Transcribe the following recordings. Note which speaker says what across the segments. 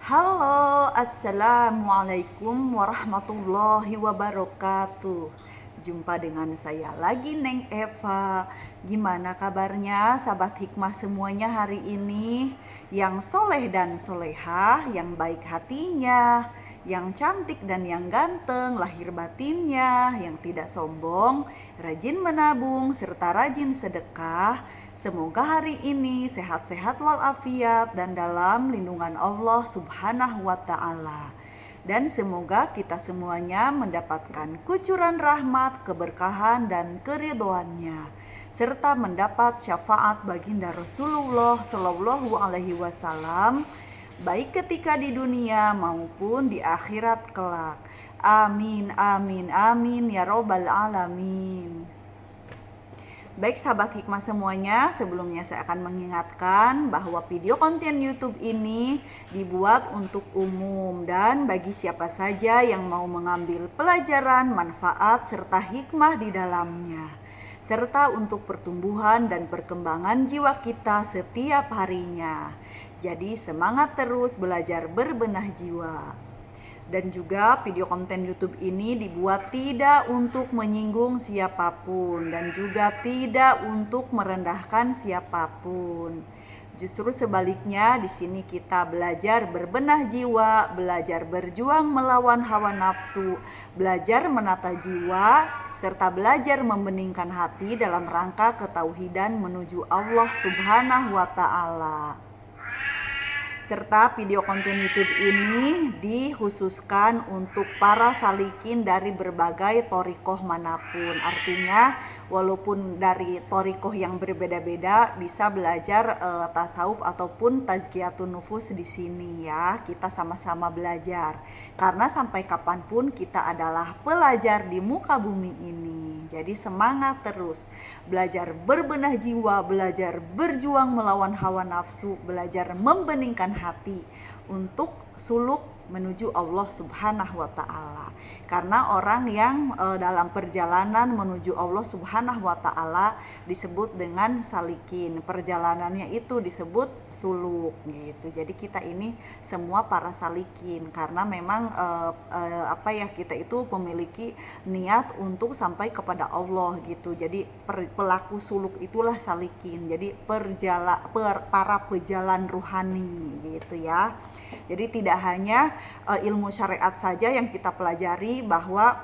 Speaker 1: Halo, assalamualaikum warahmatullahi wabarakatuh. Jumpa dengan saya lagi, Neng Eva. Gimana kabarnya, sahabat hikmah semuanya hari ini? Yang soleh dan solehah, yang baik hatinya, yang cantik dan yang ganteng lahir batinnya, yang tidak sombong, rajin menabung, serta rajin sedekah. Semoga hari ini sehat-sehat walafiat dan dalam lindungan Allah Subhanahu wa Ta'ala. Dan semoga kita semuanya mendapatkan kucuran rahmat, keberkahan, dan keridhoannya, serta mendapat syafaat baginda Rasulullah Shallallahu Alaihi Wasallam, baik ketika di dunia maupun di akhirat kelak. Amin, amin, amin, ya robbal alamin. Baik sahabat hikmah semuanya, sebelumnya saya akan mengingatkan bahwa video konten YouTube ini dibuat untuk umum dan bagi siapa saja yang mau mengambil pelajaran, manfaat, serta hikmah di dalamnya, serta untuk pertumbuhan dan perkembangan jiwa kita setiap harinya. Jadi semangat terus belajar berbenah jiwa. Dan juga video konten YouTube ini dibuat tidak untuk menyinggung siapapun dan juga tidak untuk merendahkan siapapun. Justru sebaliknya, di sini kita belajar berbenah jiwa, belajar berjuang melawan hawa nafsu, belajar menata jiwa, serta belajar membeningkan hati dalam rangka ketauhidan menuju Allah Subhanahu wa Ta'ala. Serta video konten YouTube ini dikhususkan untuk para salikin dari berbagai thoriqoh manapun. Artinya walaupun dari thoriqoh yang berbeda-beda bisa belajar tasawuf ataupun tazkiyatun nufus di sini ya. Kita sama-sama belajar. Karena sampai kapanpun kita adalah pelajar di muka bumi ini. Jadi semangat terus. Belajar berbenah jiwa, belajar berjuang melawan hawa nafsu, belajar membeningkan hati untuk suluk menuju Allah Subhanahu wa Ta'ala. Karena orang yang dalam perjalanan menuju Allah Subhanahu wa Ta'ala disebut dengan salikin, perjalanannya itu disebut suluk gitu. Jadi kita ini semua para salikin karena memang kita itu memiliki niat untuk sampai kepada Allah gitu. Jadi pelaku suluk itulah salikin. Jadi para pejalan ruhani gitu ya. Jadi tidak hanya ilmu syariat saja yang kita pelajari, bahwa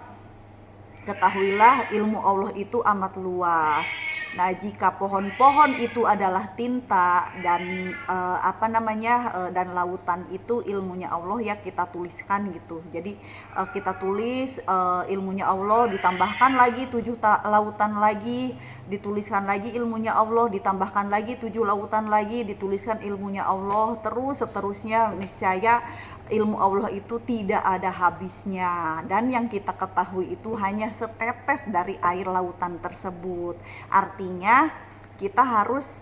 Speaker 1: ketahuilah ilmu Allah itu amat luas. Nah, jika pohon-pohon itu adalah tinta dan dan lautan itu ilmunya Allah ya kita tuliskan gitu. Jadi kita tulis ilmunya Allah, ditambahkan lagi 7 lautan lagi, dituliskan lagi ilmunya Allah, ditambahkan lagi 7 lautan lagi, dituliskan ilmunya Allah, terus seterusnya. Niscaya ilmu Allah itu tidak ada habisnya, dan yang kita ketahui itu hanya setetes dari air lautan tersebut. Artinya kita harus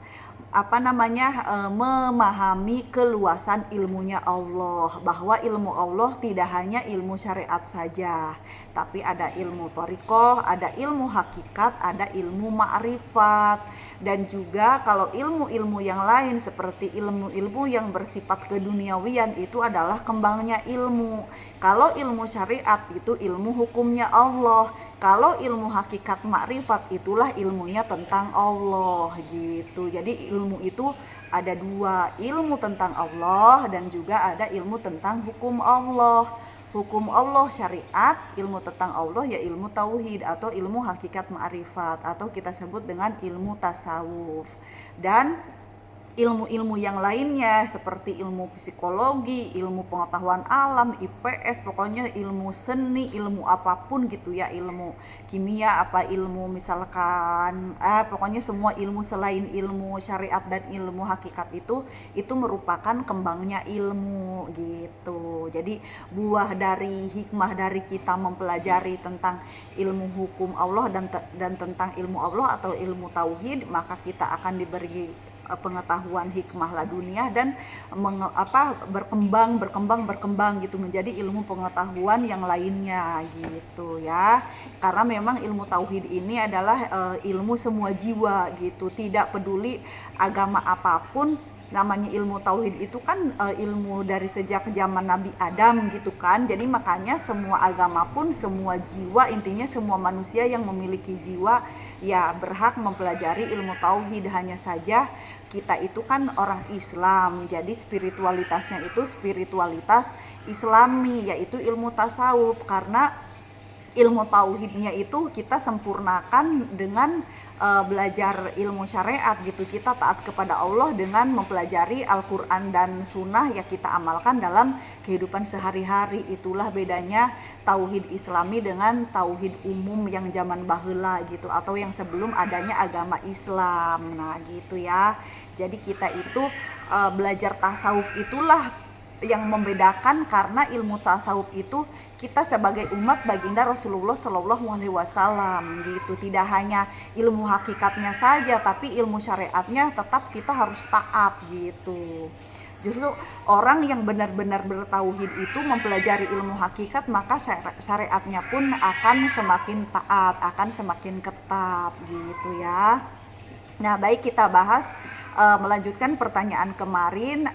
Speaker 1: memahami keluasan ilmunya Allah, bahwa ilmu Allah tidak hanya ilmu syariat saja, tapi ada ilmu thoriqoh, ada ilmu hakikat, ada ilmu ma'rifat. Dan juga kalau ilmu-ilmu yang lain seperti ilmu-ilmu yang bersifat keduniawian itu adalah kembangnya ilmu. Kalau ilmu syariat itu ilmu hukumnya Allah. Kalau ilmu hakikat makrifat itulah ilmunya tentang Allah gitu. Jadi ilmu itu ada 2, ilmu tentang Allah dan juga ada ilmu tentang hukum Allah. Hukum Allah syariat, ilmu tentang Allah ya ilmu tauhid atau ilmu hakikat ma'rifat atau kita sebut dengan ilmu tasawuf. Dan ilmu-ilmu yang lainnya seperti ilmu psikologi, ilmu pengetahuan alam, IPS, pokoknya ilmu seni, ilmu apapun gitu ya, ilmu kimia, ilmu misalkan pokoknya semua ilmu selain ilmu syariat dan ilmu hakikat itu merupakan kembangnya ilmu gitu. Jadi buah dari hikmah dari kita mempelajari tentang ilmu hukum Allah dan tentang ilmu Allah atau ilmu tauhid, maka kita akan diberi pengetahuan hikmah ladunia dan berkembang gitu menjadi ilmu pengetahuan yang lainnya gitu ya. Karena memang ilmu tauhid ini adalah ilmu semua jiwa gitu, tidak peduli agama apapun namanya ilmu tauhid itu kan ilmu dari sejak zaman Nabi Adam gitu kan. Jadi makanya semua agama pun, semua jiwa, intinya semua manusia yang memiliki jiwa ya berhak mempelajari ilmu tauhid. Hanya saja kita itu kan orang Islam, jadi spiritualitasnya itu spiritualitas Islami, yaitu ilmu tasawuf. Karena ilmu tauhidnya itu kita sempurnakan dengan belajar ilmu syariat gitu. Kita taat kepada Allah dengan mempelajari Al-Quran dan Sunnah, ya kita amalkan dalam kehidupan sehari-hari. Itulah bedanya tauhid Islami dengan tauhid umum yang zaman baheula gitu, atau yang sebelum adanya agama Islam. Nah gitu ya. Jadi kita itu belajar tasawuf itulah yang membedakan, karena ilmu tasawuf itu kita sebagai umat baginda Rasulullah Shallallahu Alaihi Wasallam gitu, tidak hanya ilmu hakikatnya saja, tapi ilmu syariatnya tetap kita harus taat gitu. Justru orang yang benar-benar bertauhid itu mempelajari ilmu hakikat, maka syariatnya pun akan semakin taat, akan semakin ketat gitu ya. Nah, baik, kita bahas melanjutkan pertanyaan kemarin,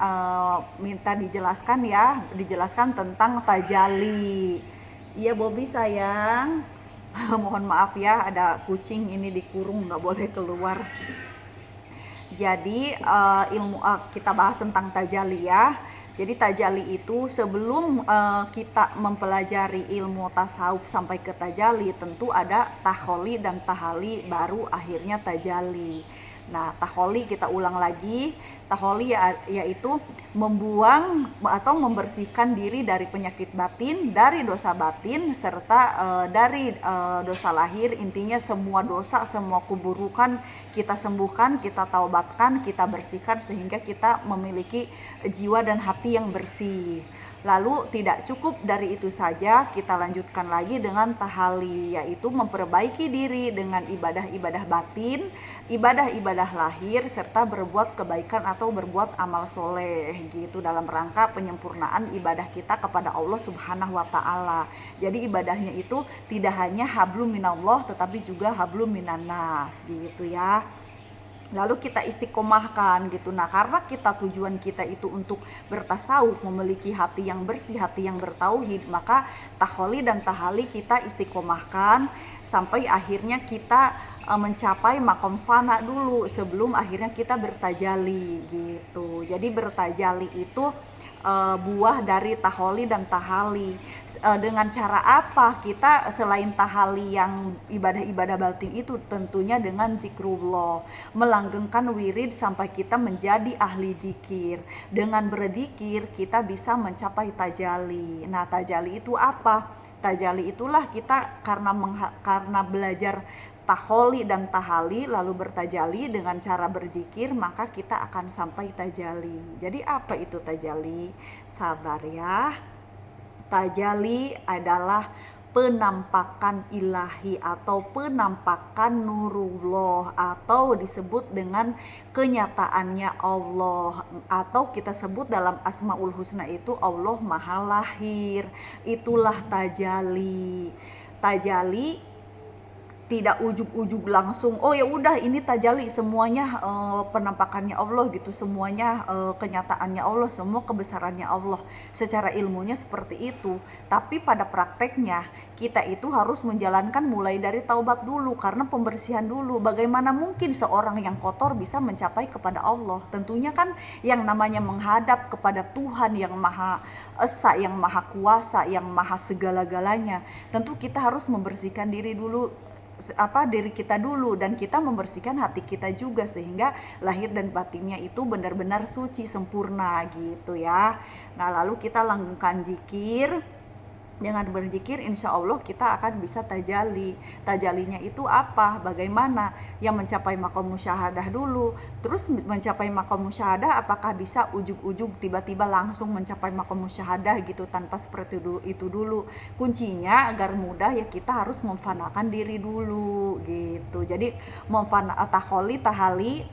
Speaker 1: minta dijelaskan tentang tajali. Iya Bobby sayang, mohon maaf ya, ada kucing ini dikurung, nggak boleh keluar. Jadi kita bahas tentang tajali ya. Jadi tajali itu sebelum kita mempelajari ilmu tasawuf sampai ke tajali, tentu ada taholi dan tahali, baru akhirnya tajali. Nah, taholi kita ulang lagi. Taholi yaitu membuang atau membersihkan diri dari penyakit batin, dari dosa batin, serta dari dosa lahir. Intinya semua dosa, semua keburukan kita sembuhkan, kita taubatkan, kita bersihkan, sehingga kita memiliki jiwa dan hati yang bersih. Lalu tidak cukup dari itu saja, kita lanjutkan lagi dengan tahali, yaitu memperbaiki diri dengan ibadah-ibadah batin, ibadah-ibadah lahir, serta berbuat kebaikan atau berbuat amal soleh gitu, dalam rangka penyempurnaan ibadah kita kepada Allah Subhanahu wa Ta'ala. Jadi ibadahnya itu tidak hanya hablum minallah, tetapi juga hablum minannas gitu ya. Lalu kita istiqomahkan gitu. Nah, karena tujuan kita itu untuk bertasawuf, memiliki hati yang bersih, hati yang bertauhid, maka taholi dan tahali kita istiqomahkan sampai akhirnya kita mencapai makom fana dulu sebelum akhirnya kita bertajali gitu. Jadi bertajali itu buah dari taholi dan tahali. Dengan cara apa kita selain tahali yang ibadah-ibadah batin itu? Tentunya dengan zikrullah, melanggengkan wirid sampai kita menjadi ahli dzikir. Dengan berzikir kita bisa mencapai tajali. Nah, tajali itu apa? Tajali itulah kita karena belajar taholi dan tahali lalu bertajali dengan cara berzikir, maka kita akan sampai tajali. Jadi apa itu tajali? Sabar ya. Tajali adalah penampakan ilahi atau penampakan nurullah, atau disebut dengan kenyataannya Allah, atau kita sebut dalam Asmaul Husna itu Allah Maha Lahir. Itulah tajali. Tajali tidak ujug-ujug langsung, oh ya udah ini tajali semuanya penampakannya Allah gitu, semuanya kenyataannya Allah, semua kebesarannya Allah. Secara ilmunya seperti itu, tapi pada prakteknya kita itu harus menjalankan mulai dari taubat dulu, karena pembersihan dulu. Bagaimana mungkin seorang yang kotor bisa mencapai kepada Allah? Tentunya kan yang namanya menghadap kepada Tuhan yang Maha Esa, yang Maha Kuasa, yang Maha segala-galanya, tentu kita harus membersihkan diri kita dulu, dan kita membersihkan hati kita juga, sehingga lahir dan batinnya itu benar-benar suci sempurna gitu ya. Nah, lalu kita langgengkan zikir. Dengan berzikir insya Allah kita akan bisa tajali. Tajalinya itu apa? Bagaimana? Yang mencapai makom musyahadah dulu. Terus mencapai makom musyahadah apakah bisa ujug-ujug tiba-tiba langsung mencapai makom musyahadah gitu, tanpa seperti itu dulu. Kuncinya agar mudah ya kita harus memfanakan diri dulu gitu. Jadi tahali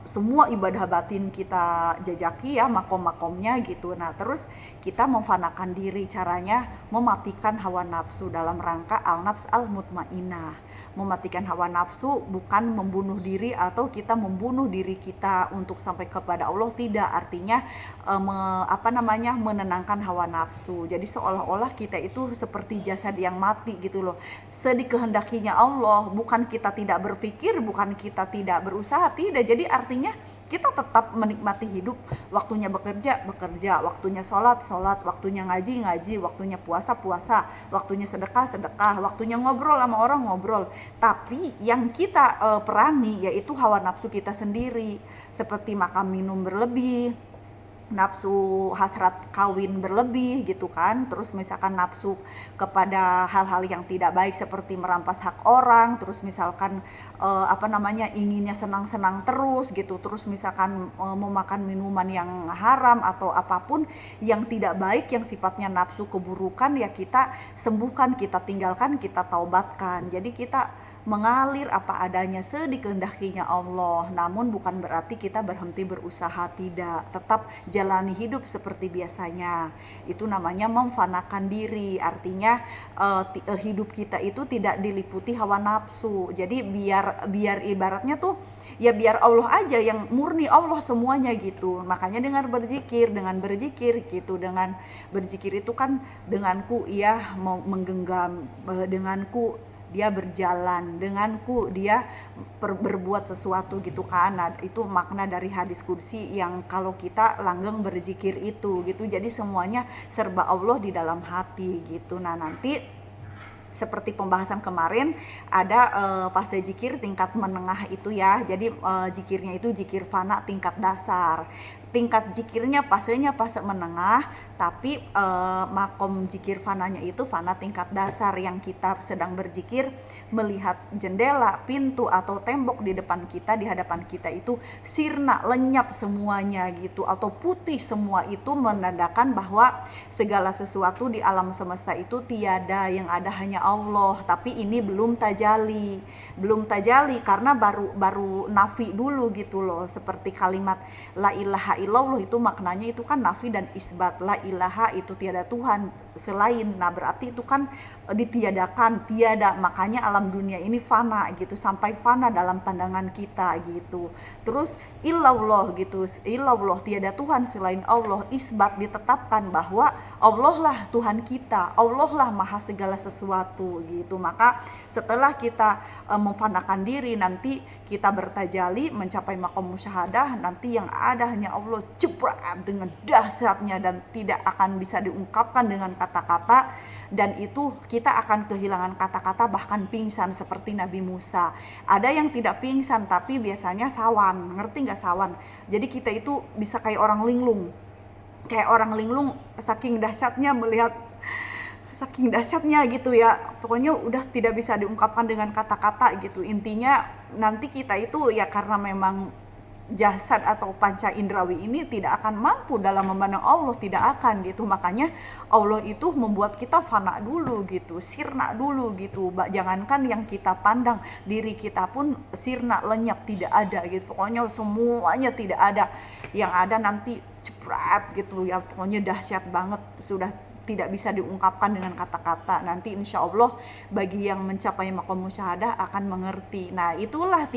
Speaker 1: semua ibadah batin kita jajaki ya, makom-makomnya gitu. Nah, terus kita memfanakan diri, caranya mematikan hawa nafsu dalam rangka al-nafs al-mutmainah. mematikan hawa nafsu bukan membunuh diri atau kita membunuh diri kita untuk sampai kepada Allah, tidak. Artinya menenangkan hawa nafsu. Jadi seolah-olah kita itu seperti jasad yang mati gitu loh. Sedikehendakinya Allah, bukan kita tidak berpikir, bukan kita tidak berusaha, tidak. Jadi artinya kita tetap menikmati hidup, waktunya bekerja, waktunya sholat, waktunya ngaji, waktunya puasa, waktunya sedekah, waktunya ngobrol sama orang, ngobrol. Tapi yang kita perangi yaitu hawa nafsu kita sendiri, seperti makan minum berlebih, nafsu hasrat kawin berlebih gitu kan, terus misalkan nafsu kepada hal-hal yang tidak baik seperti merampas hak orang, terus misalkan inginnya senang-senang terus gitu, terus misalkan memakan minuman yang haram atau apapun yang tidak baik yang sifatnya nafsu keburukan, ya kita sembuhkan, kita tinggalkan, kita taubatkan. Jadi kita mengalir apa adanya sedikehendakinya Allah, namun bukan berarti kita berhenti berusaha, tidak. Tetap jalani hidup seperti biasanya. Itu namanya memfanakan diri. Artinya hidup kita itu tidak diliputi hawa nafsu. Jadi biar ibaratnya tuh ya biar Allah aja yang murni, Allah semuanya gitu. Makanya dengan berzikir gitu, dengan berzikir itu kan denganku ia menggenggam, denganku dia berjalan, denganku dia berbuat sesuatu gitu kan. Nah, itu makna dari hadis kursi yang kalau kita langgeng berzikir itu gitu. Jadi semuanya serba Allah di dalam hati gitu. Nah, nanti seperti pembahasan kemarin ada fase zikir tingkat menengah itu ya. Jadi zikirnya itu zikir fana tingkat dasar. Tingkat zikirnya fasenya fase menengah, tapi makom zikir fananya itu fana tingkat dasar, yang kita sedang berzikir melihat jendela, pintu atau tembok di depan kita, di hadapan kita itu sirna, lenyap semuanya gitu, atau putih semua. Itu menandakan bahwa segala sesuatu di alam semesta itu tiada, yang ada hanya Allah. Tapi ini belum tajali karena baru nafi dulu gitu loh. Seperti kalimat la ilaha illallah itu maknanya itu kan nafi dan isbat. La ilaha itu tiada Tuhan selain, nah berarti itu kan ditiadakan, tiada, makanya alam dunia ini fana gitu, sampai fana dalam pandangan kita gitu. Terus illallah gitu, illallah tiada Tuhan selain Allah, isbat ditetapkan bahwa Allah lah Tuhan kita, Allah lah maha segala sesuatu gitu. Maka setelah kita memfanakan diri, nanti kita bertajali mencapai maqam musyahadah, nanti yang ada hanya Allah jebret dengan dahsyatnya dan tidak akan bisa diungkapkan dengan kata-kata. Dan itu kita akan kehilangan kata-kata, bahkan pingsan seperti Nabi Musa. Ada yang tidak pingsan tapi biasanya sawan, ngerti gak sawan? Jadi kita itu bisa kayak orang linglung, saking dahsyatnya gitu ya. Pokoknya udah tidak bisa diungkapkan dengan kata-kata gitu. Intinya nanti kita itu ya karena memang jasad atau panca indrawi ini tidak akan mampu dalam memandang Allah, tidak akan gitu. Makanya Allah itu membuat kita fana dulu gitu, sirna dulu gitu. Jangankan yang kita pandang, diri kita pun sirna, lenyap, tidak ada gitu. Pokoknya semuanya tidak ada. Yang ada nanti cepret gitu ya, pokoknya dahsyat banget, sudah tidak bisa diungkapkan dengan kata-kata. Nanti insya Allah bagi yang mencapai maqam musyahadah akan mengerti. Nah itulah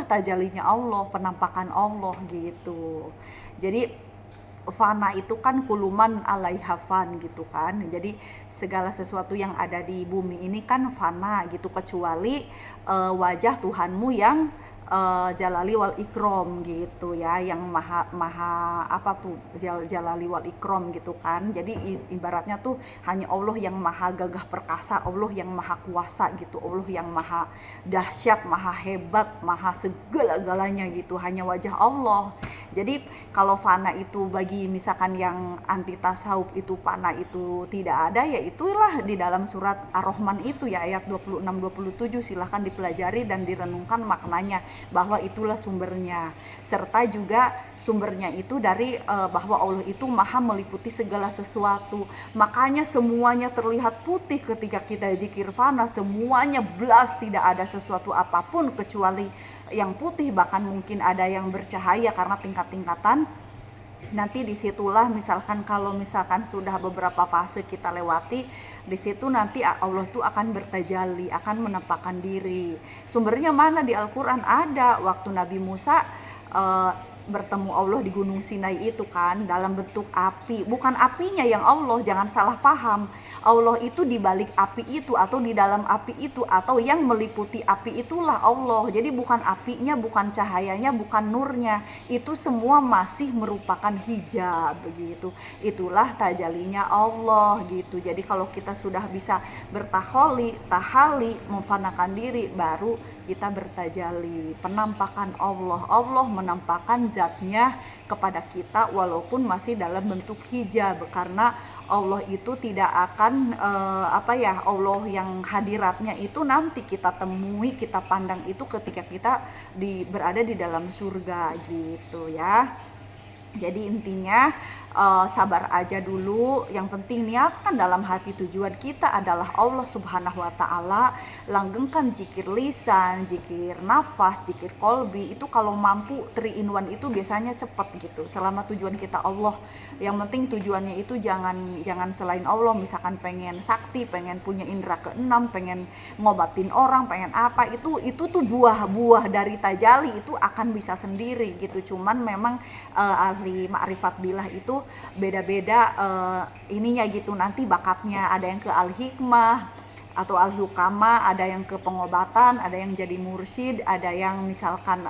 Speaker 1: tajalinya Allah, penampakan Allah gitu. Jadi fana itu kan kuluman alaiha fan gitu kan. Jadi segala sesuatu yang ada di bumi ini kan fana gitu, kecuali wajah Tuhanmu yang jalali wal ikram gitu ya, yang maha jalali wal ikram gitu kan. Jadi ibaratnya tuh hanya Allah yang maha gagah perkasa, Allah yang maha kuasa gitu, Allah yang maha dahsyat, maha hebat, maha segala-galanya gitu, hanya wajah Allah. Jadi kalau fana itu bagi misalkan yang anti tasawuf itu fana itu tidak ada, ya itulah di dalam surat Ar-Rahman itu ya ayat 26-27, silahkan dipelajari dan direnungkan maknanya, bahwa itulah sumbernya. Serta juga sumbernya itu dari bahwa Allah itu maha meliputi segala sesuatu. Makanya semuanya terlihat putih ketika kita zikir fana, semuanya belas, tidak ada sesuatu apapun kecuali yang putih. Bahkan mungkin ada yang bercahaya karena tingkat-tingkatan Nanti disitulah misalkan kalau misalkan sudah beberapa fase kita lewati, di situ nanti Allah tuh akan bertajalli, akan menampakkan diri. Sumbernya mana di Al-Quran? Ada waktu Nabi Musa uh, bertemu Allah di Gunung Sinai itu kan dalam bentuk api, bukan apinya yang Allah, jangan salah paham. Allah itu di balik api itu atau di dalam api itu atau yang meliputi api itulah Allah. Jadi bukan apinya, bukan cahayanya, bukan nurnya. Itu semua masih merupakan hijab begitu. Itulah tajalinya Allah gitu. Jadi kalau kita sudah bisa tahali, memfanakan diri, baru kita bertajali, penampakan Allah. Allah menampakkan zatnya kepada kita walaupun masih dalam bentuk hijab, karena Allah itu tidak akan Allah yang hadiratnya itu nanti kita temui, kita pandang itu ketika kita berada di dalam surga gitu ya. Jadi intinya sabar aja dulu, yang penting niatkan dalam hati, tujuan kita adalah Allah Subhanahu wa Ta'ala. Langgengkan zikir lisan, zikir nafas, zikir kolbi. Itu kalau mampu 3 in 1 itu biasanya cepat gitu, selama tujuan kita Allah. Yang penting tujuannya itu jangan selain Allah. Misalkan pengen sakti, pengen punya indera keenam, pengen ngobatin orang, pengen apa, itu tuh buah dari tajali itu akan bisa sendiri gitu. Cuman memang ahli ma'rifat billah itu beda-beda ininya gitu, nanti bakatnya. Ada yang ke al-hikmah atau al-hukama, ada yang ke pengobatan, ada yang jadi mursyid, ada yang misalkan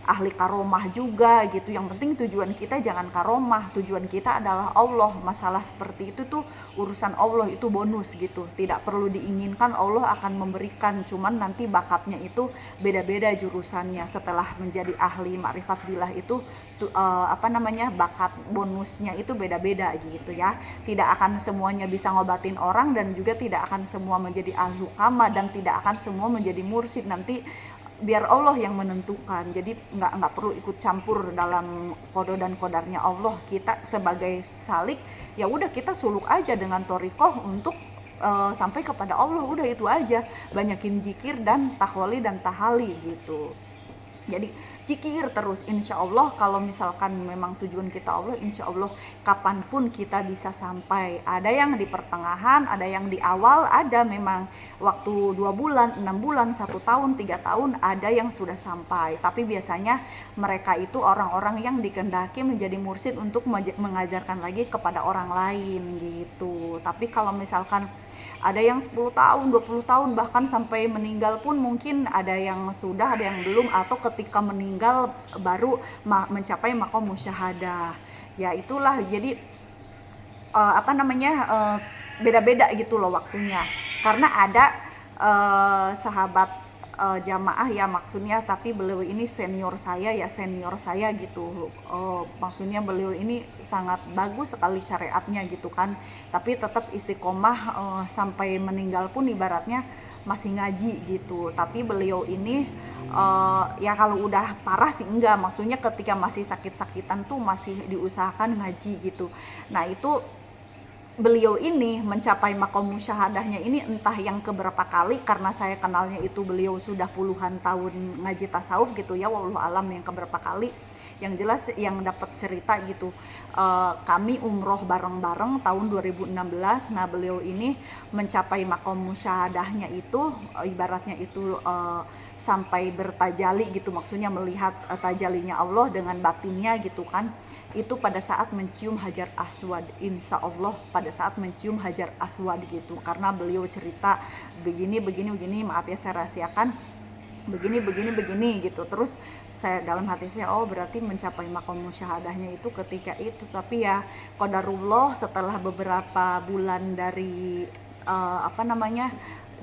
Speaker 1: ahli karomah juga gitu. Yang penting tujuan kita jangan karomah, tujuan kita adalah Allah. Masalah seperti itu tuh urusan Allah, itu bonus gitu, tidak perlu diinginkan, Allah akan memberikan. Cuman nanti bakatnya itu beda-beda jurusannya. Setelah menjadi ahli ma'rifat billah itu bakat bonusnya itu beda-beda gitu ya. Tidak akan semuanya bisa ngobatin orang, dan juga tidak akan semua menjadi ahli hukama, dan tidak akan semua menjadi mursyid. Nanti biar Allah yang menentukan. Jadi nggak perlu ikut campur dalam kodo dan kodarnya Allah. Kita sebagai salik, ya udah kita suluk aja dengan thoriqoh untuk sampai kepada Allah. Udah itu aja, banyakin zikir dan tahwali dan tahali gitu. Jadi zikir terus, insya Allah. Kalau misalkan memang tujuan kita Allah, insya Allah kapanpun kita bisa sampai. Ada yang di pertengahan, ada yang di awal, ada memang waktu 2 bulan, 6 bulan, 1 tahun, 3 tahun, ada yang sudah sampai. Tapi biasanya mereka itu orang-orang yang dikehendaki menjadi mursyid untuk mengajarkan lagi kepada orang lain gitu. Tapi kalau misalkan ada yang 10 tahun, 20 tahun, bahkan sampai meninggal pun mungkin ada yang sudah, ada yang belum, atau ketika meninggal baru mencapai maqam musyahadah. Ya itulah, jadi beda-beda gitu loh waktunya. Karena ada sahabat jamaah ya maksudnya, tapi beliau ini senior saya gitu. Maksudnya beliau ini sangat bagus sekali syariatnya gitu kan, tapi tetap istiqomah sampai meninggal pun ibaratnya masih ngaji gitu. Tapi beliau ini ya kalau udah parah sih enggak, maksudnya ketika masih sakit-sakitan tuh masih diusahakan ngaji gitu. Nah itu beliau ini mencapai maqam musyahadahnya ini entah yang keberapa kali, karena saya kenalnya itu beliau sudah puluhan tahun ngaji tasawuf gitu ya, wallahu alam yang keberapa kali. Yang jelas yang dapat cerita gitu, kami umroh bareng-bareng tahun 2016. Nah beliau ini mencapai maqam musyahadahnya itu ibaratnya itu sampai bertajali gitu, maksudnya melihat tajalinya Allah dengan batinnya gitu kan. Itu pada saat mencium Hajar Aswad, insya Allah pada saat mencium Hajar Aswad gitu. Karena beliau cerita begini, maaf ya saya rahasiakan, begini gitu. Terus saya dalam hati saya, oh berarti mencapai maqam musyahadahnya itu ketika itu. Tapi ya qadarullah, setelah beberapa bulan dari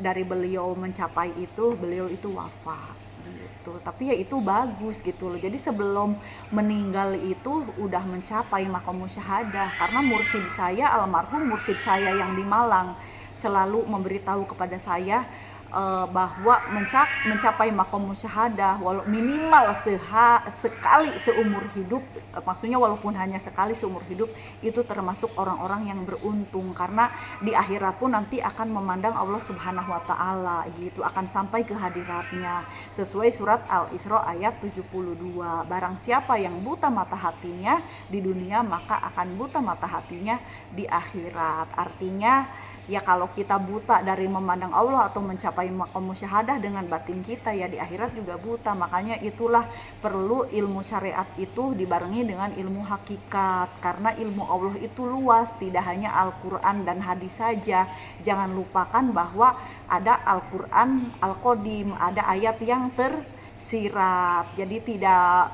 Speaker 1: dari beliau mencapai itu, beliau itu wafat gitu. Tapi ya itu bagus gitu loh. Jadi sebelum meninggal itu udah mencapai maqam musyahadah. Karena mursyid saya, almarhum mursyid saya yang di Malang, selalu memberitahu kepada saya, bahwa mencapai makom musyahadah walau minimal sekali seumur hidup, maksudnya walaupun hanya sekali seumur hidup, itu termasuk orang-orang yang beruntung, karena di akhirat pun nanti akan memandang Allah Subhanahu wa taala gitu, akan sampai ke hadiratnya sesuai surat Al-Isra ayat 72. Barang siapa yang buta mata hatinya di dunia, maka akan buta mata hatinya di akhirat. Artinya ya kalau kita buta dari memandang Allah atau mencapai maqam musyahadah dengan batin kita, ya di akhirat juga buta. Makanya itulah perlu ilmu syariat itu dibarengi dengan ilmu hakikat, karena ilmu Allah itu luas, tidak hanya Al-Quran dan hadis saja. Jangan lupakan bahwa ada Al-Quran Al-Qadim, ada ayat yang tersirat, jadi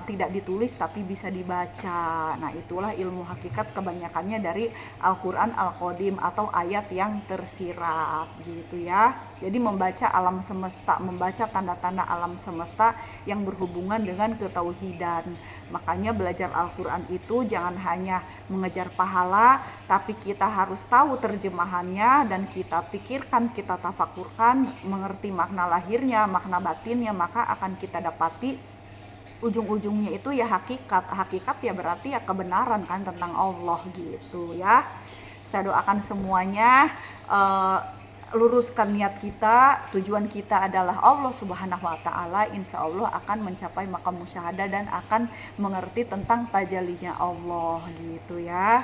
Speaker 1: tidak ditulis tapi bisa dibaca. Nah itulah ilmu hakikat kebanyakannya dari Al-Quran Al-Qadim atau ayat yang tersirat gitu ya. Jadi membaca alam semesta, membaca tanda-tanda alam semesta yang berhubungan dengan ketauhidan. Makanya belajar Al-Quran itu jangan hanya mengejar pahala, tapi kita harus tahu terjemahannya dan kita pikirkan, kita tafakurkan, mengerti makna lahirnya, makna batinnya, maka akan kita dapati ujung-ujungnya itu ya hakikat. Hakikat ya berarti ya kebenaran kan tentang Allah gitu ya. Saya doakan semuanya luruskan niat kita, tujuan kita adalah Allah Subhanahu wa taala, insya Allah akan mencapai maqam musyahadah dan akan mengerti tentang tajalinya Allah gitu ya.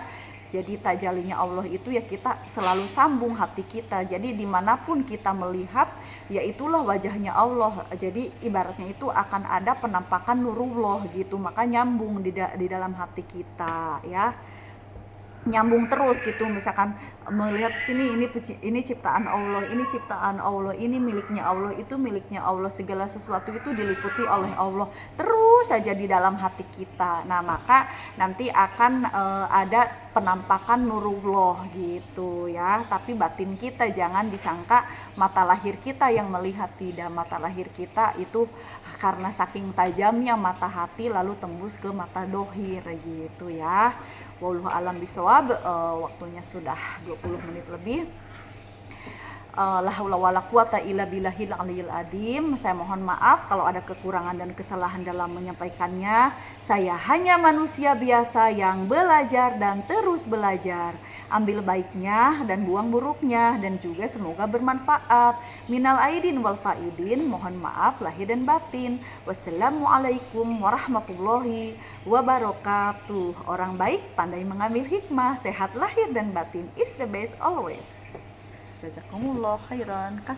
Speaker 1: Jadi tajalinya Allah itu ya kita selalu sambung hati kita, jadi dimanapun kita melihat ya itulah wajahnya Allah. Jadi ibaratnya itu akan ada penampakan nurullah gitu, maka nyambung di dalam hati kita ya, nyambung terus gitu. Misalkan melihat sini, ini ciptaan Allah, ini ciptaan Allah, ini miliknya Allah, itu miliknya Allah, segala sesuatu itu diliputi oleh Allah terus saja di dalam hati kita. Nah maka nanti akan ada penampakan nurullah gitu ya. Tapi batin kita jangan disangka mata lahir kita yang melihat, tidak. Mata lahir kita itu karena saking tajamnya mata hati lalu tembus ke mata dohir gitu ya. Wallahu alam bisawab. Waktunya sudah 20 menit lebih. La haula wala quwata illa billahil aliyil adim. Saya mohon maaf kalau ada kekurangan dan kesalahan dalam menyampaikannya. Saya hanya manusia biasa yang belajar dan terus belajar. Ambil baiknya dan buang buruknya, dan juga semoga bermanfaat. Minal aidin wal faidin, mohon maaf lahir dan batin. Wassalamualaikum warahmatullahi wabarakatuh. Orang baik pandai mengambil hikmah, sehat lahir dan batin is the best always. Jazakumullah khairan.